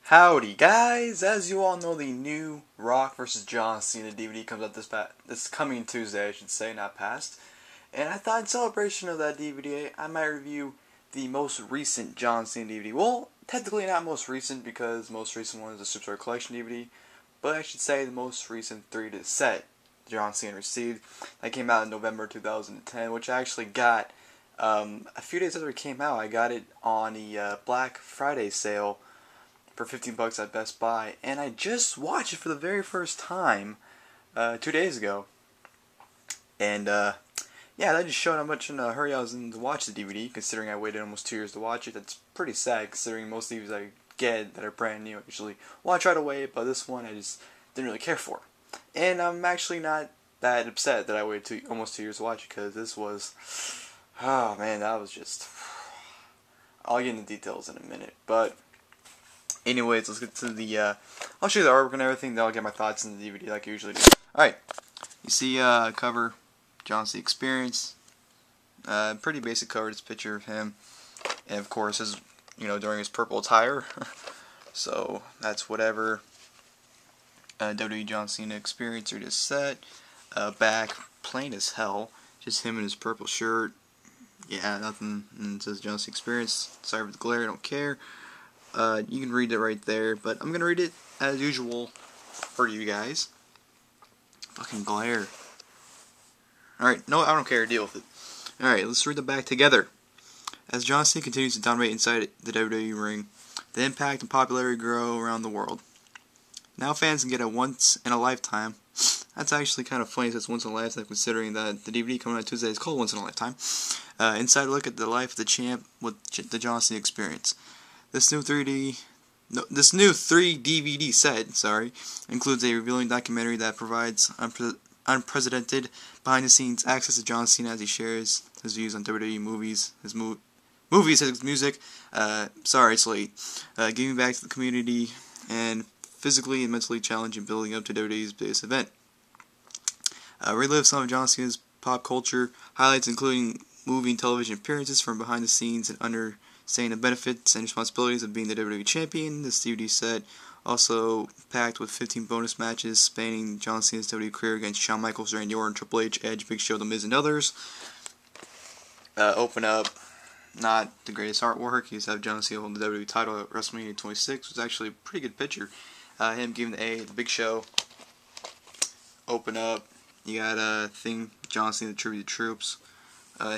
Howdy guys! As you all know, the new Rock vs. John Cena DVD comes out this coming Tuesday, I should say, not past. And I thought in celebration of that DVD, I might review the most recent John Cena DVD. Well, technically not most recent because the most recent one is the Superstar Collection DVD, but I should say the most recent 3-disc set John Cena received. That came out in November 2010, which I actually got a few days after it came out. I got it on the Black Friday sale for $15 at Best Buy, and I just watched it for the very first time 2 days ago. And yeah, that just showed how much in a hurry I was in to watch the DVD, considering I waited almost 2 years to watch it. That's pretty sad, considering most DVDs I get that are brand new I usually watch right away, but this one I just didn't really care for. And I'm actually not that upset that I waited almost 2 years to watch it, because this was, oh man, that was just, I'll get into details in a minute, but anyways, let's get to the, I'll show you the artwork and everything, then I'll get my thoughts in the DVD like I usually do. Alright, you see cover, John Cena Experience, pretty basic cover, it's a picture of him, and of course, his, during his purple attire, so that's whatever, WWE John Cena Experience or just set, back, plain as hell, just him in his purple shirt, yeah, nothing, and it says John Cena Experience, sorry for the glare, I don't care. You can read it right there, but I'm gonna read it as usual for you guys. Fucking glare. Alright, no, I don't care, deal with it. Alright, let's read the back together. As John Cena continues to dominate inside the WWE ring, the impact and popularity grow around the world. Now fans can get a once-in-a-lifetime. That's actually kind of funny, so it's once in a lifetime, considering that the DVD coming out Tuesday is called Once in a Lifetime. Inside look at the life of the champ with the John Cena Experience. This new 3 DVD set, includes a revealing documentary that provides unprecedented behind-the-scenes access to John Cena as he shares his views on WWE movies, his music. Sorry, it's late. Giving back to the community and physically and mentally challenging building up to WWE's biggest event. Relive some of John Cena's pop culture highlights, including movie and television appearances from behind the scenes and understanding the benefits and responsibilities of being the WWE Champion. This DVD set also packed with 15 bonus matches spanning John Cena's WWE career against Shawn Michaels, Randy Orton, Triple H, Edge, Big Show, The Miz, and others. Open up, not the greatest artwork. You just have John Cena holding the WWE title at WrestleMania 26. It was actually a pretty good picture. Him giving the Big Show. Open up, you got a thing, John Cena, the Tribute to Troops.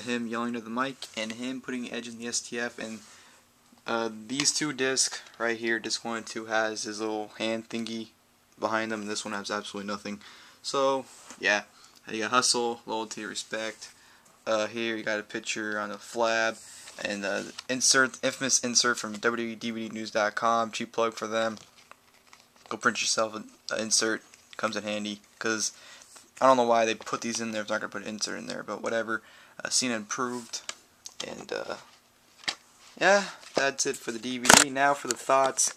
Him yelling to the mic, and him putting Edge in the STF, and these two discs right here, disc 1 and 2 has his little hand thingy behind them, and this one has absolutely nothing. So, yeah, you got Hustle, Loyalty, Respect. Here you got a picture on the flab, and infamous insert from WWEDVDnews.com, cheap plug for them. Go print yourself an insert, comes in handy, because I don't know why they put these in there if they're not going to put an insert in there, but whatever. Cena improved, and yeah, that's it for the DVD. Now for the thoughts.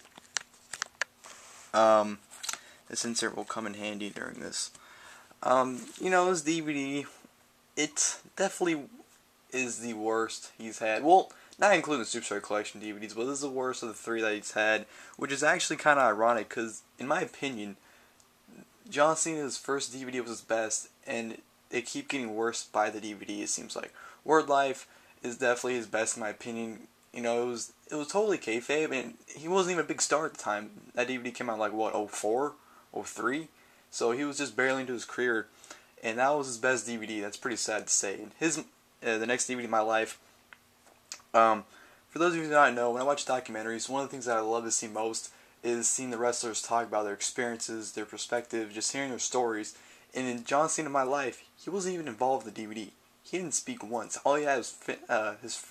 This insert will come in handy during this. This DVD, it definitely is the worst he's had. Well, not including the Superstar Collection DVDs, but this is the worst of the 3 that he's had, which is actually kind of ironic, because, in my opinion, John Cena's first DVD was his best, and they keep getting worse by the DVD, it seems like. Word Life is definitely his best in my opinion. It was totally kayfabe, and he wasn't even a big star at the time. That DVD came out like, what, 04? 03? So he was just barely into his career, and that was his best DVD. That's pretty sad to say. And the next DVD, My Life, for those of you who do not know, when I watch documentaries, one of the things that I love to see most is seeing the wrestlers talk about their experiences, their perspective, just hearing their stories. And in John Cena My Life, he wasn't even involved in the DVD. He didn't speak once. All he had was his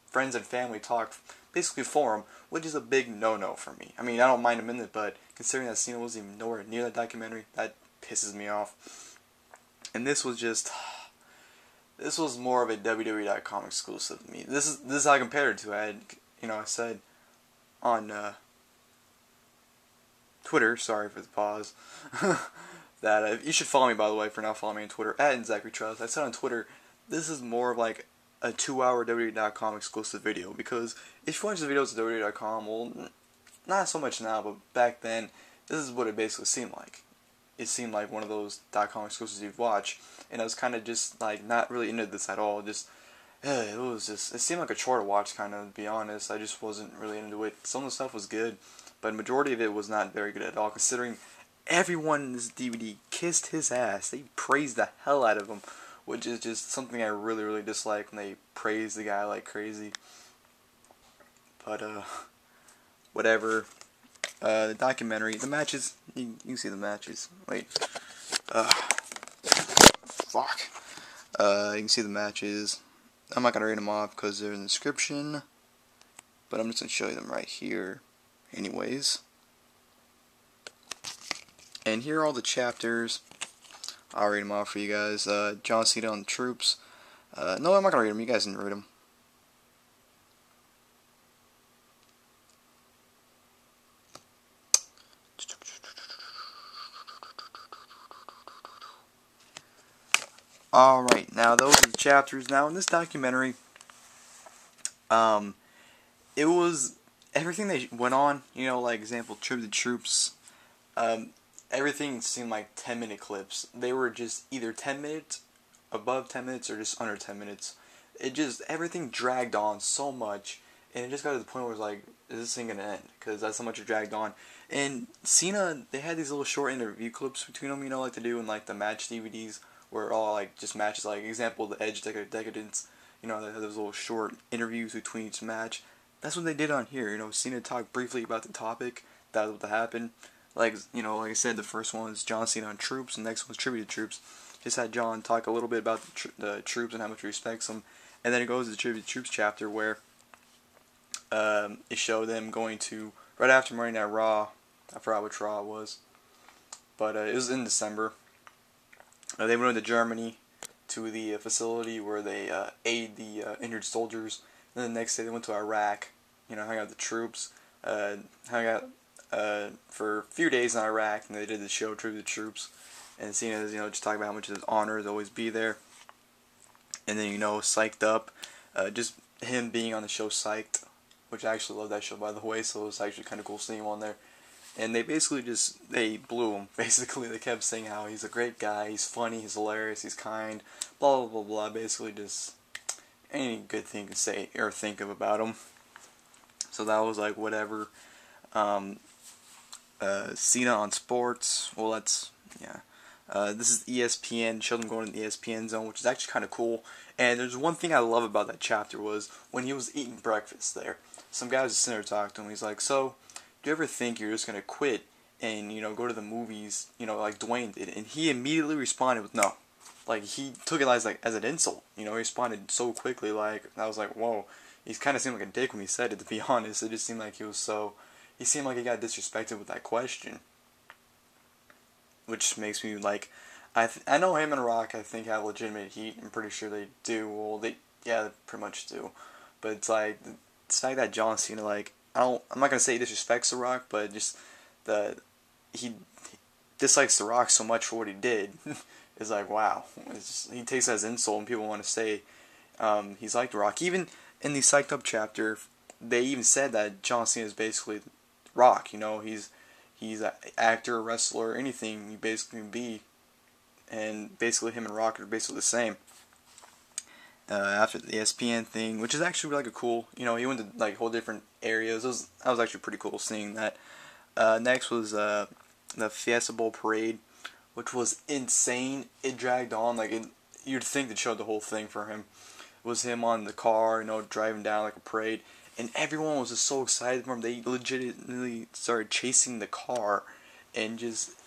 friends and family talk basically for him, which is a big no-no for me. I mean, I don't mind him in it, but considering that Cena wasn't even nowhere near that documentary, that pisses me off. And this was more of a WWE.com exclusive to me. This is how I compared it to. I said on Twitter, sorry for the pause, that you should follow me, by the way, for now following me on Twitter, @ZacharyTrust. I said on Twitter, this is more of like a 2-hour WWE.com exclusive video, because if you watch the videos at WWE.com, well, not so much now, but back then, this is what it basically seemed like. It seemed like one of those .com exclusives you'd watch, and I was kind of just like not really into this at all. It seemed like a chore to watch, kind of, to be honest. I just wasn't really into it. Some of the stuff was good, but the majority of it was not very good at all, considering everyone in this DVD kissed his ass. They praised the hell out of him, which is just something I really, really dislike when they praise the guy like crazy. But, whatever. The documentary, the matches, you can see the matches. Wait. Fuck. You can see the matches. I'm not going to read them off because they're in the description, but I'm just going to show you them right here anyways. And here are all the chapters. I'll read them off for you guys. John Cena on the troops. No, I'm not going to read them. You guys can read them. Alright, now those are the chapters. Now in this documentary, it was everything that went on, you know, like example, Tribute to Troops, everything seemed like 10-minute clips. They were just either 10 minutes, above 10 minutes, or just under 10 minutes. Everything dragged on so much, and it just got to the point where it was like, is this thing going to end? Because that's how much it dragged on. And Cena, they had these little short interview clips between them, you know, like they do in like the match DVDs, where all like just matches, like example, the Edge Decadence, you know, they had those little short interviews between each match. That's what they did on here, you know. Cena talked briefly about the topic, that was what happened. Like, you know, like I said, the first one was John Cena on Troops, and the next one was Tribute to Troops. Just had John talk a little bit about the troops and how much he respects them, and then it goes to the Tribute to Troops chapter where it showed them going to, right after Monday Night Raw, I forgot which Raw it was, but it was in December. They went to Germany to the facility where they aid the injured soldiers. And then the next day they went to Iraq, you know, hung out with the troops, hung out for a few days in Iraq, and they did the show Tribute to Troops. And Cena's, you know, just talking about how much his honor is always be there. And then, you know, Psyched Up, just him being on the show Psyched, which I actually love that show, by the way, so it was actually kind of cool seeing him on there. And they basically they blew him, basically. They kept saying how he's a great guy, he's funny, he's hilarious, he's kind, blah, blah, blah, blah. Basically just any good thing to say or think of about him. So that was like, whatever. Cena on sports, well, that's, yeah. This is ESPN, showed him going to the ESPN zone, which is actually kind of cool. And there's one thing I love about that chapter was when he was eating breakfast there. Some guy was sitting there talking to him, he's like, so, do you ever think you're just going to quit and, you know, go to the movies, you know, like Dwayne did? And he immediately responded with no. Like, he took it as an insult. You know, he responded so quickly, like, I was like, whoa. He kind of seemed like a dick when he said it, to be honest. It just seemed like he seemed like he got disrespected with that question. Which makes me, like, I know him and Rock, I think, have legitimate heat. I'm pretty sure they do. Well, they pretty much do. But it's like that John Cena, like, I'm not gonna say he disrespects The Rock, but just he dislikes The Rock so much for what he did. It's like, wow. He takes it as insult, and people want to say he's like The Rock. Even in the Psyched Up chapter, they even said that John Cena is basically The Rock. You know, he's an actor, wrestler, anything you basically can be, and basically him and Rock are basically the same. After the ESPN thing, which is actually like a cool, you know, he went to like whole different areas. That was actually pretty cool seeing that. Next was the Fiesta Bowl parade, which was insane. It dragged on, like you'd think they showed the whole thing for him. It was him on the car, you know, driving down like a parade, and everyone was just so excited for him. They legitimately started chasing the car. And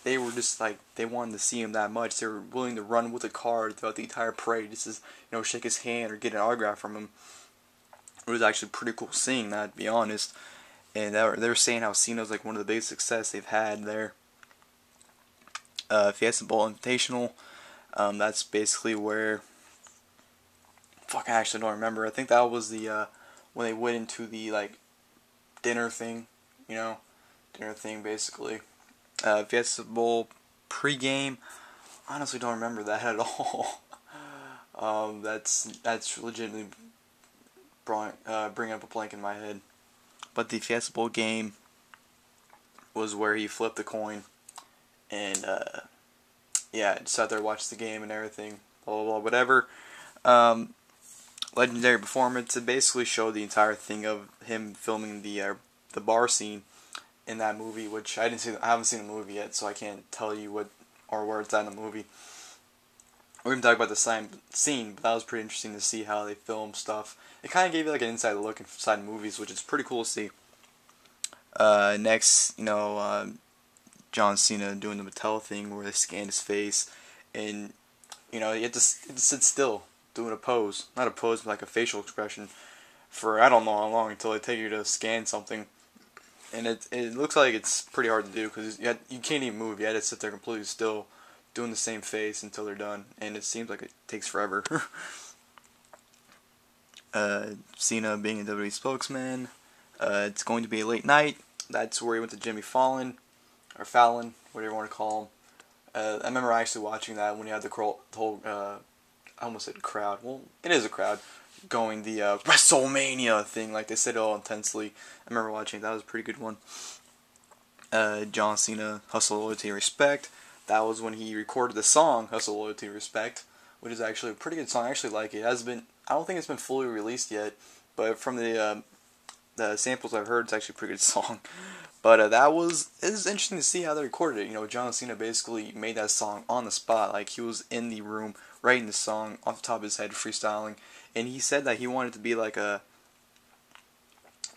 they were just like, they wanted to see him that much. They were willing to run with the car throughout the entire parade, just to, you know, shake his hand or get an autograph from him. It was actually pretty cool seeing that, to be honest. And they were saying how Cena was like one of the biggest success they've had there. Fiesta Bowl Invitational, that's basically where, fuck, I actually don't remember. I think that was the when they went into the like dinner thing, you know, dinner thing basically. Fiesta Bowl pregame, honestly don't remember that at all. That's legitimately bringing up a blank in my head. But the Fiesta Bowl game, was where he flipped the coin, and yeah, just sat there, watched the game and everything, blah blah blah, whatever. Um, Legendary performance. It basically showed the entire thing of him filming the bar scene in that movie, which I didn't see. I haven't seen the movie yet, so I can't tell you what or where it's at in the movie. We're even talking about the scene, but that was pretty interesting to see how they film stuff. It kind of gave you like an inside look inside movies, which is pretty cool to see. Next, John Cena doing the Mattel thing where they scan his face, and you had to sit still doing a pose, not a pose, but like a facial expression for I don't know how long until they take you to scan something, and it looks like it's pretty hard to do because you can't even move. You had to sit there completely still, doing the same face until they're done, and it seems like it takes forever. Cena being a WWE spokesman. It's going to be a late night. That's where he went to Jimmy Fallon, or Fallon, whatever you want to call him. I remember actually watching that when he had the whole, I almost said crowd. Well, it is a crowd going the WrestleMania thing, like they said it all intensely. I remember watching it. That was a pretty good one. John Cena, Hustle, Loyalty, Respect. That was when he recorded the song Hustle, Loyalty, Respect, which is actually a pretty good song. I actually like it. It has been, I don't think it's been fully released yet, but from the samples I've heard, it's actually a pretty good song. But it was interesting to see how they recorded it. John Cena basically made that song on the spot. Like, he was in the room writing the song off the top of his head, freestyling. And he said that he wanted it to be like one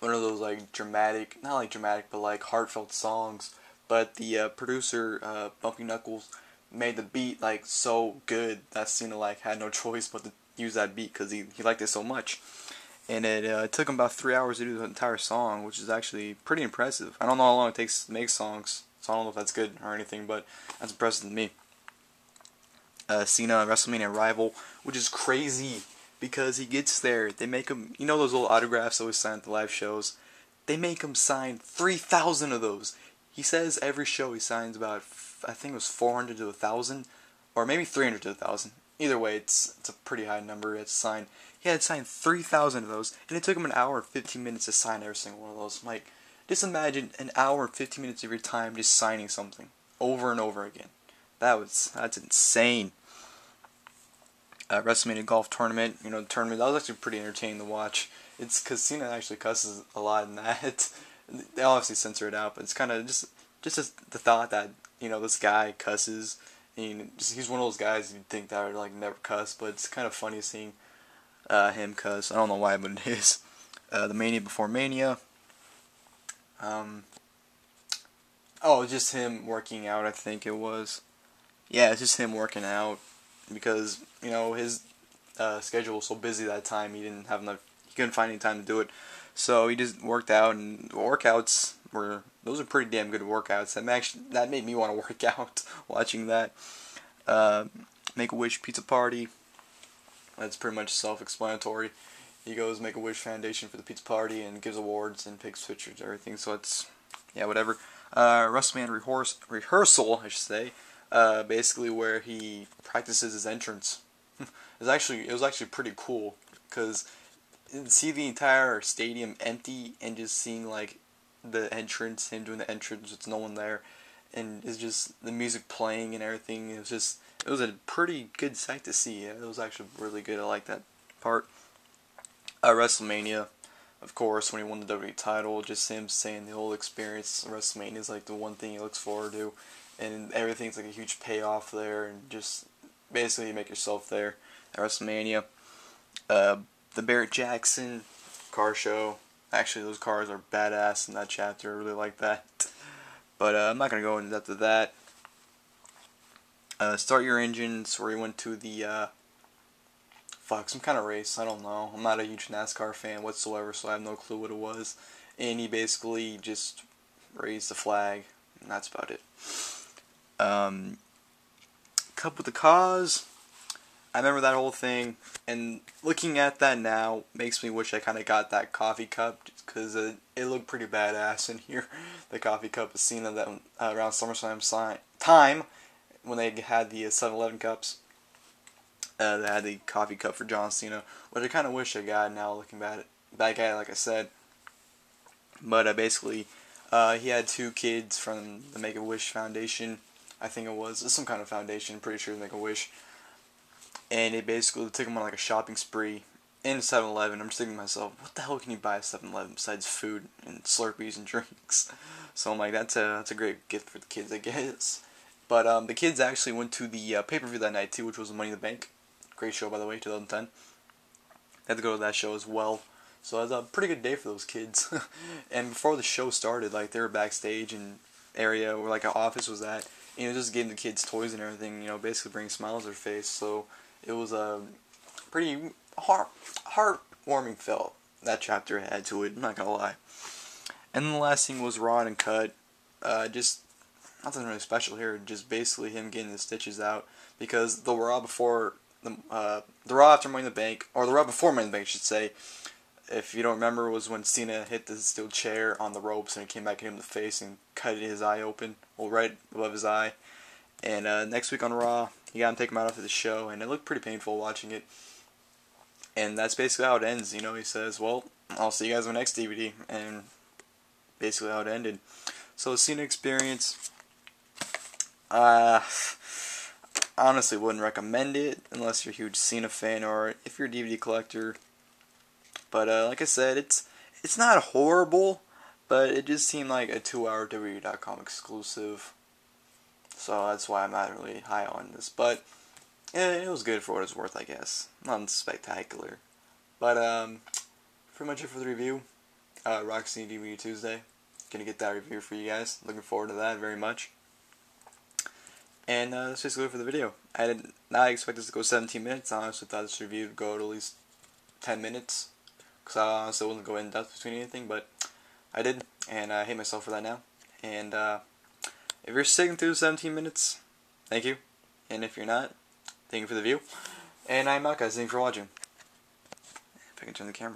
of those like dramatic, not like dramatic, but like heartfelt songs. But the producer, Bumpy Knuckles, made the beat like so good that Cena like had no choice but to use that beat because he liked it so much. And it took him about 3 hours to do the entire song, which is actually pretty impressive. I don't know how long it takes to make songs, so I don't know if that's good or anything, but that's impressive to me. Cena WrestleMania Rival, which is crazy because he gets there. They make him, those little autographs that we sign at the live shows? They make him sign 3,000 of those. He says every show he signs about, I think it was 400 to 1,000, or maybe 300 to 1,000. Either way, it's a pretty high number to sign. He had signed 3,000 of those, and it took him an hour and 15 minutes to sign every single one of those. Like, just imagine an hour and 15 minutes of your time just signing something over and over again. That's insane. WrestleMania Golf Tournament, the tournament, that was actually pretty entertaining to watch. It's because Cena actually cusses a lot in that. They obviously censor it out, but it's kind of just the thought that, this guy cusses. And he's one of those guys you'd think that would like never cuss, but it's kind of funny seeing him cuss. I don't know why, but it is. The Mania before Mania. Just him working out, I think it was. Yeah, it's just him working out because his schedule was so busy that time. He didn't have enough. He couldn't find any time to do it, so he just worked out. And the workouts those are pretty damn good workouts. That made me want to work out watching that. Make-A-Wish Pizza Party. That's pretty much self-explanatory. He goes Make-A-Wish Foundation for the pizza party and gives awards and takes pictures and everything. So it's whatever. WrestleMania rehearsal, I should say. Basically where he practices his entrance. It was actually pretty cool because see the entire stadium empty and just seeing like the entrance, him doing the entrance with no one there, and it's just the music playing and everything. It was a pretty good sight to see. It was actually really good. I like that part. WrestleMania, of course, when he won the WWE title, just him saying the whole experience. WrestleMania is like the one thing he looks forward to, and everything's like a huge payoff there, and just basically you make yourself there at WrestleMania. The Barrett Jackson car show. Actually, those cars are badass in that chapter. I really like that. But I'm not going to go into depth of that. Start Your Engines, where he went to the, some kind of race. I don't know. I'm not a huge NASCAR fan whatsoever, so I have no clue what it was. And he basically just raised the flag, and that's about it. Cup with the Cause. I remember that whole thing, and looking at that now makes me wish I kind of got that coffee cup, because it looked pretty badass in here. The coffee cup is seen that around SummerSlam time, when they had the 7-Eleven cups. They had the coffee cup for John Cena, which I kind of wish I got now looking back at it, like I said. But basically, He had 2 kids from the Make-A-Wish Foundation. I think it was some kind of foundation. Pretty sure Make-A-Wish. And they basically took him on like a shopping spree in 7-Eleven. I'm just thinking to myself, what the hell can you buy at 7-Eleven besides food and Slurpees and drinks? So I'm like, that's a great gift for the kids, I guess. But the kids actually went to the pay-per-view that night too, which was Money in the Bank. Great show, by the way, 2010. Had to go to that show as well. So it was a pretty good day for those kids. And before the show started, like, they were backstage in area where like an office was at. You know, just giving the kids toys and everything. You know, basically bringing smiles to their face. So it was a pretty heartwarming feel that chapter had to it. I'm not gonna lie. And then the last thing was Raw and Cut. Just nothing really special here. Just basically him getting the stitches out, because the Raw before the Raw after Money in the Bank, or the Raw before Money in the Bank, I should say, if you don't remember, was when Cena hit the steel chair on the ropes and it came back at him in the face and cut his eye open, well, right above his eye. And next week on Raw, he got him take him out after the show, and it looked pretty painful watching it. And that's basically how it ends. You know, he says, "Well, I'll see you guys on the next DVD," and basically how it ended. So the Cena experience, honestly wouldn't recommend it unless you're a huge Cena fan or if you're a DVD collector. But like I said, it's not horrible, but it just seemed like a 2-hour WWE.com exclusive. So that's why I'm not really high on this. But it was good for what it's worth, I guess. Not spectacular. But pretty much it for the review. Rock Cena DVD Tuesday. Gonna get that review for you guys. Looking forward to that very much. And that's basically it for the video. I did not expect this to go 17 minutes. I honestly thought this review would go to at least 10 minutes. Because I honestly wasn't going in depth between anything, but I did. And I hate myself for that now. And if you're sticking through 17 minutes, thank you. And if you're not, thank you for the view. And I'm out, guys. Thank you for watching. If I can turn the camera.